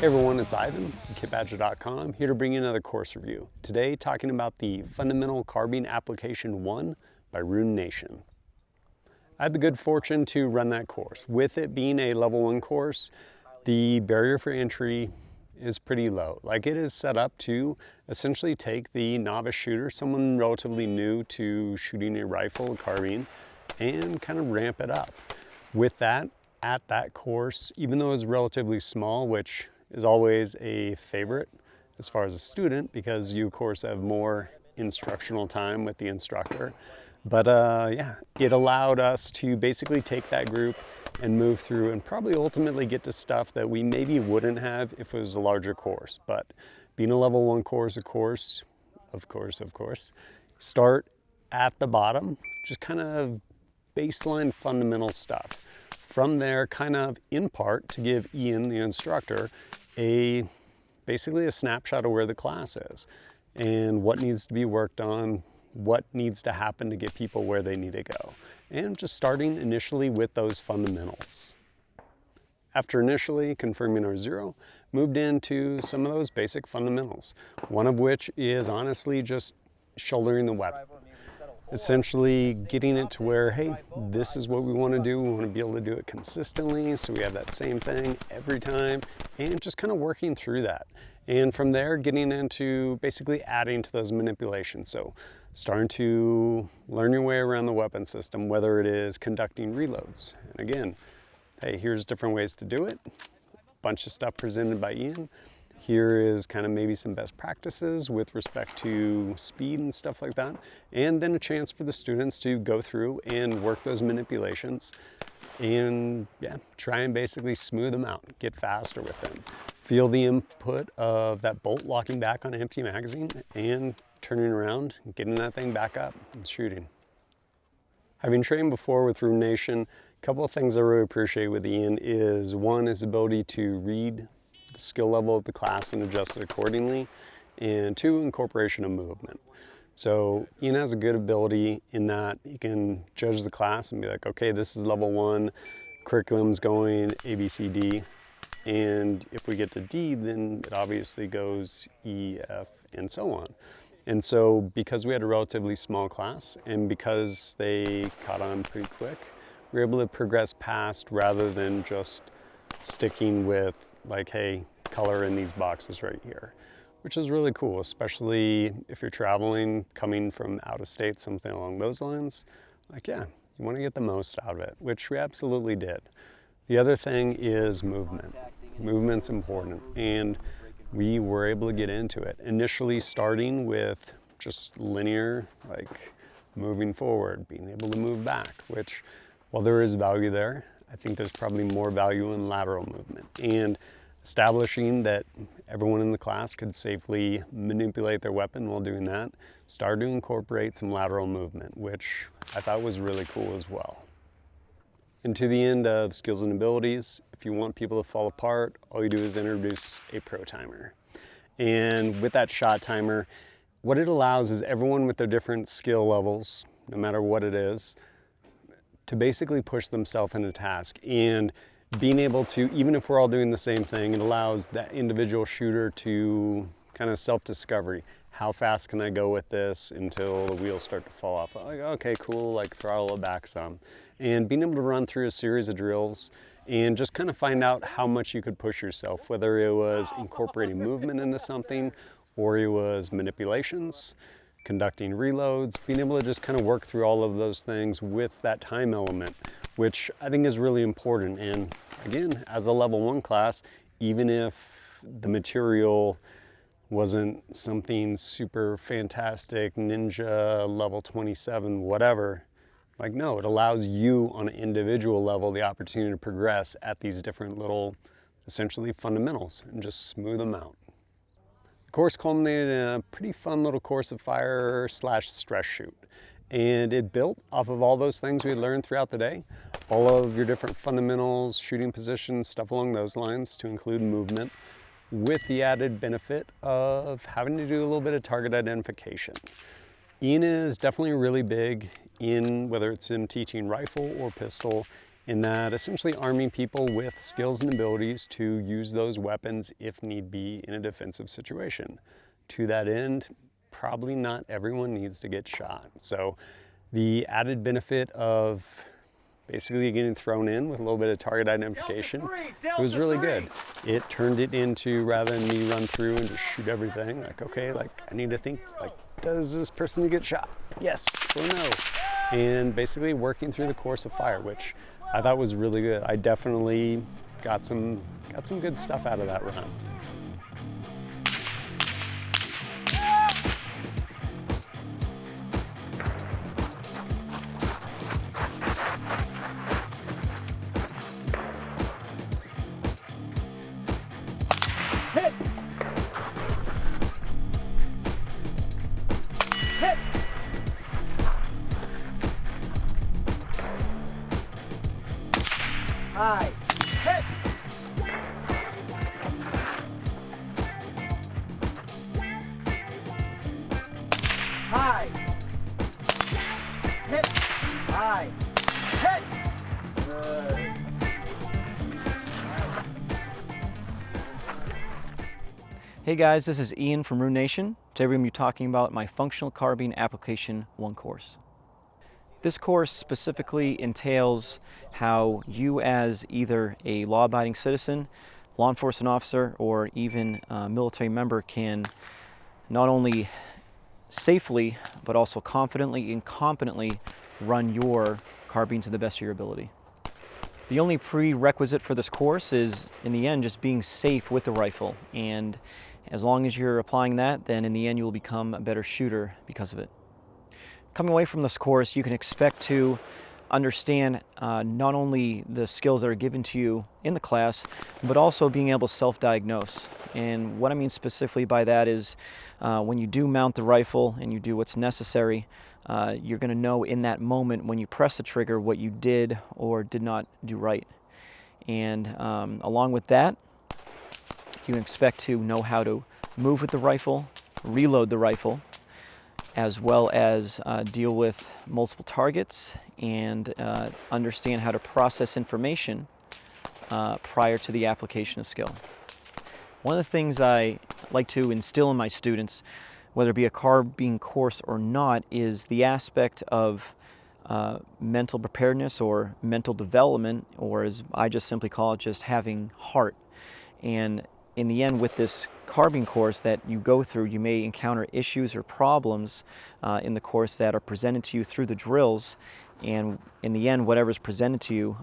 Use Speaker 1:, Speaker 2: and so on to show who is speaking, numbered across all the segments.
Speaker 1: Hey everyone, it's Ivan, kitbadger.com, here to bring you another course review. Today, talking about the Fundamental Carbine Application 1 by Runenation. I had the good fortune to run that course. With it being a level 1 course, the barrier for entry is pretty low. Like, it is set up to essentially take the novice shooter, someone relatively new to shooting a rifle, a carbine, and kind of ramp it up. With that, at that course, even though it was relatively small, which is always a favorite as far as a student, because you of course have more instructional time with the instructor. But yeah, it allowed us to basically take that group and move through and probably ultimately get to stuff that we maybe wouldn't have if it was a larger course. But being a level 1 course, of course, start at the bottom, just kind of baseline fundamental stuff. From there, kind of in part, to give Ian, the instructor, basically a snapshot of where the class is and what needs to be worked on, what needs to happen to get people where they need to go. And just starting initially with those fundamentals. After initially confirming our 0, moved into some of those basic fundamentals. One of which is honestly just shouldering the weapon. Essentially getting it to where, hey, this is what we want to do. We want to be able to do it consistently, so we have that same thing every time, and just kind of working through that. And from there, getting into basically adding to those manipulations. So starting to learn your way around the weapon system, whether it is conducting reloads. And again, hey, here's different ways to do it. Bunch of stuff presented by Ian. Here is kind of maybe some best practices with respect to speed and stuff like that. And then a chance for the students to go through and work those manipulations and yeah, try and basically smooth them out, get faster with them. Feel the input of that bolt locking back on an empty magazine and turning around, getting that thing back up and shooting. Having trained before with Runenation, a couple of things I really appreciate with Ian is, one, his ability to read the skill level of the class and adjust it accordingly, and 2, incorporation of movement. So Ian has a good ability in that he can judge the class and be like, okay, this is level 1, curriculum's going A, B, C, D, and if we get to D, then it obviously goes E, F, and so on. And so because we had a relatively small class and because they caught on pretty quick, we were able to progress past rather than just sticking with like, hey, color in these boxes right here, which is really cool, especially if you're traveling, coming from out of state, something along those lines. Like, yeah, you want to get the most out of it, which we absolutely did. The other thing is movement. Movement's important, and we were able to get into it. Initially starting with just linear, like moving forward, being able to move back, which while there is value there, I think there's probably more value in lateral movement, and establishing that everyone in the class could safely manipulate their weapon while doing that, started to incorporate some lateral movement, which I thought was really cool as well. And to the end of skills and abilities, if you want people to fall apart, all you do is introduce a pro timer. And with that shot timer, what it allows is everyone with their different skill levels, no matter what it is, to basically push themselves in a task. And being able to, even if we're all doing the same thing, it allows that individual shooter to kind of self-discovery. How fast can I go with this until the wheels start to fall off? Like, okay, cool, like throttle it back some. And being able to run through a series of drills and just kind of find out how much you could push yourself, whether it was incorporating movement into something or it was manipulations, conducting reloads, being able to just kind of work through all of those things with that time element, which I think is really important. And again, as a level 1 class, even if the material wasn't something super fantastic, ninja, level 27, whatever, like, no, it allows you on an individual level the opportunity to progress at these different little, essentially fundamentals, and just smooth them out. The course culminated in a pretty fun little course of fire / stress shoot. And it built off of all those things we learned throughout the day, all of your different fundamentals, shooting positions, stuff along those lines, to include movement, with the added benefit of having to do a little bit of target identification. Ian is definitely really big in, whether it's in teaching rifle or pistol, in that essentially arming people with skills and abilities to use those weapons if need be in a defensive situation. To that end, probably not everyone needs to get shot. So the added benefit of basically getting thrown in with a little bit of target identification, it was really good. It turned it into, rather than me run through and just shoot everything, like, okay, like I need to think, like, does this person get shot? Yes or no? And basically working through the course of fire, which I thought was really good. I definitely got some good stuff out of that run.
Speaker 2: Hit! Hit! High! Hit! High! Hit! High! Hit! Good.
Speaker 3: Hey guys, this is Ian from Runenation. Today we're going to be talking about my Functional Carbine Application 1 course. This course specifically entails how you as either a law-abiding citizen, law enforcement officer, or even a military member can not only safely but also confidently and competently run your carbine to the best of your ability. The only prerequisite for this course is, in the end, just being safe with the rifle, and as long as you're applying that, then in the end you will become a better shooter because of it. Coming away from this course, you can expect to understand not only the skills that are given to you in the class, but also being able to self-diagnose. And what I mean specifically by that is when you do mount the rifle and you do what's necessary, you're going to know in that moment when you press the trigger what you did or did not do right. And along with that, you can expect to know how to move with the rifle, reload the rifle, as well as deal with multiple targets and understand how to process information prior to the application of skill. One of the things I like to instill in my students, whether it be a carbine course or not, is the aspect of mental preparedness or mental development, or as I just simply call it, just having heart. And in the end, with this carbine course that you go through, you may encounter issues or problems in the course that are presented to you through the drills. And in the end, whatever is presented to you,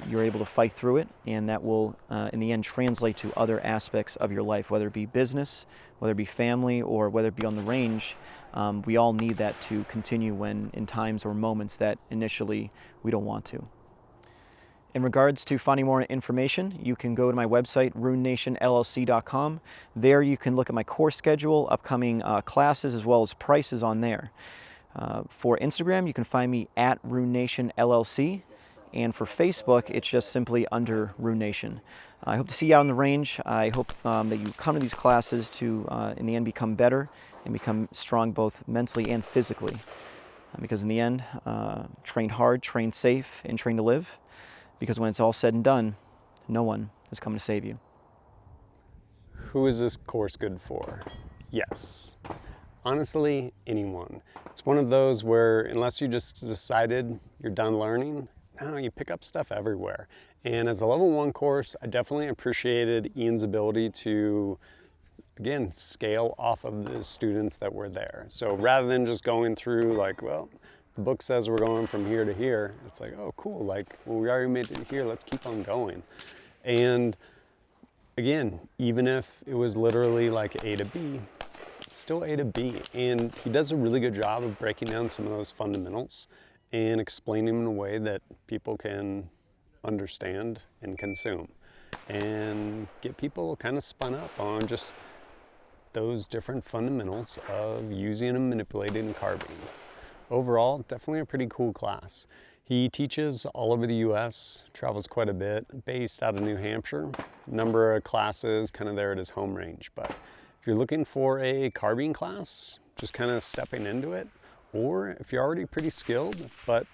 Speaker 3: you're able to fight through it, and that will, in the end, translate to other aspects of your life, whether it be business, whether it be family, or whether it be on the range. We all need that to continue when in times or moments that initially we don't want to. In regards to finding more information, you can go to my website, runenationllc.com. There you can look at my course schedule, upcoming classes, as well as prices on there. For Instagram, you can find me at RunenationLLC, and for Facebook, it's just simply under Runenation. I hope to see you out on the range. I hope that you come to these classes to, in the end, become better and become strong both mentally and physically. Because in the end, train hard, train safe, and train to live. Because when it's all said and done, no one is coming to save you.
Speaker 1: Who is this course good for? Yes. Honestly, anyone. It's one of those where unless you just decided you're done learning, no, you pick up stuff everywhere. And as a level 1 course, I definitely appreciated Ian's ability to, again, scale off of the students that were there. So rather than just going through like, well, the book says we're going from here to here, it's like, oh, cool, like, well, we already made it here, let's keep on going. And again, even if it was literally like A to B, it's still A to B. And he does a really good job of breaking down some of those fundamentals and explaining them in a way that people can understand and consume, and get people kind of spun up on just those different fundamentals of using and manipulating carbine. Overall, definitely a pretty cool class. He teaches all over the US, travels quite a bit, based out of New Hampshire. Number of classes kind of there at his home range. But if you're looking for a carbine class, just kind of stepping into it, or if you're already pretty skilled, but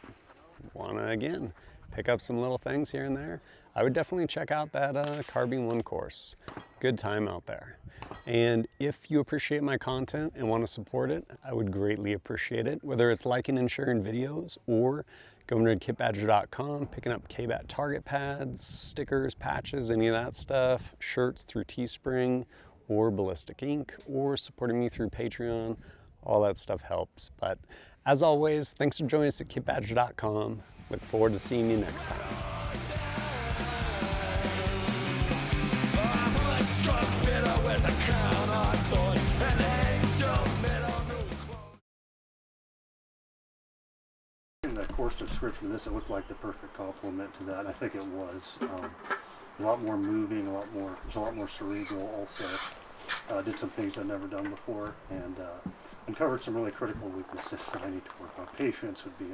Speaker 1: wanna, again, pick up some little things here and there, I would definitely check out that Carbine 1 course. Good time out there. And if you appreciate my content and want to support it, I would greatly appreciate it. Whether it's liking and sharing videos or going to kitbadger.com, picking up KBAT target pads, stickers, patches, any of that stuff, shirts through Teespring or Ballistic Ink, or supporting me through Patreon, all that stuff helps. But as always, thanks for joining us at kitbadger.com. Look forward to seeing you next time.
Speaker 4: In the course description of this, it looked like the perfect complement to that, and I think it was. A lot more moving, there's a lot more cerebral also. Did some things I'd never done before, and uncovered some really critical weaknesses that I need to work on. Patience would be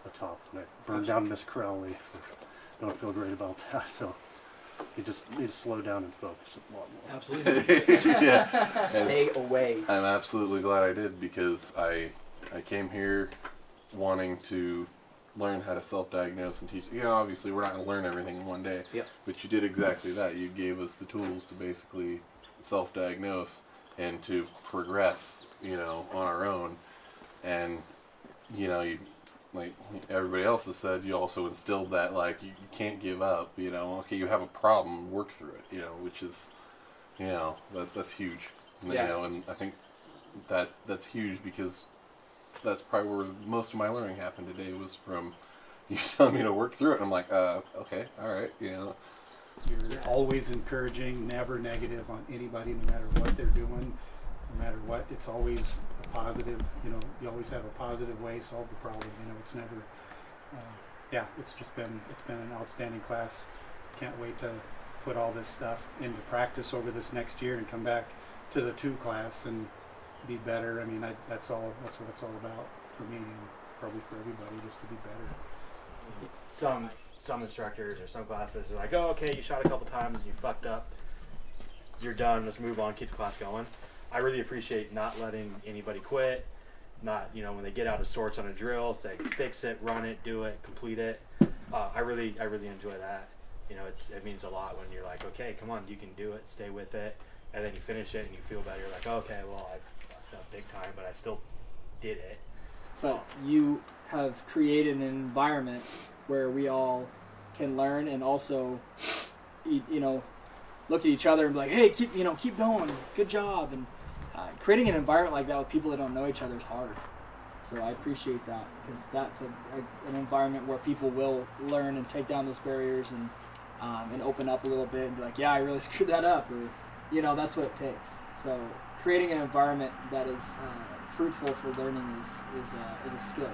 Speaker 4: a top. And I burned down Miss Crowley. Don't feel great about that, so you just need to slow down and focus a lot more.
Speaker 5: Absolutely.
Speaker 6: Yeah.
Speaker 5: Stay away.
Speaker 6: I'm absolutely glad I did, because I came here wanting to learn how to self-diagnose and teach. You know, obviously we're not going to learn everything in one day.
Speaker 5: Yep.
Speaker 6: But you did exactly that. You gave us the tools to basically self-diagnose and to progress, you know, on our own. And, you know, you, like everybody else has said, you also instilled that, like, you can't give up, you know. Okay, you have a problem, work through it, you know, which is, you know, that's huge.
Speaker 5: Yeah.
Speaker 6: You know, and I think that's huge, because that's probably where most of my learning happened today, was from you telling me to work through it. And I'm like, okay, all right, you know.
Speaker 4: You're always encouraging, never negative on anybody, no matter what they're doing, no matter what. It's always a positive, you know, you always have a positive way, solve the problem, you know, it's never, yeah, it's been an outstanding class. Can't wait to put all this stuff into practice over this next year and come back to the 2 class and be better. I mean, that's what it's all about for me, and probably for everybody, just to be better.
Speaker 7: Some instructors or some classes are like, oh, okay, you shot a couple times, you fucked up, you're done, let's move on, keep the class going. I really appreciate not letting anybody quit, not, you know, when they get out of sorts on a drill, say, fix it, run it, do it, complete it. I really enjoy that. You know, it means a lot when you're like, okay, come on, you can do it, stay with it, and then you finish it and you feel better. You're like, okay, well, I fucked up big time, but I still did it.
Speaker 8: But you have created an environment where we all can learn, and also, you know, look at each other and be like, hey, keep going, good job. And creating an environment like that with people that don't know each other is hard. So I appreciate that, because that's an environment where people will learn and take down those barriers and open up a little bit and be like, yeah, I really screwed that up, or, you know, that's what it takes. So creating an environment that is fruitful for learning is a skill.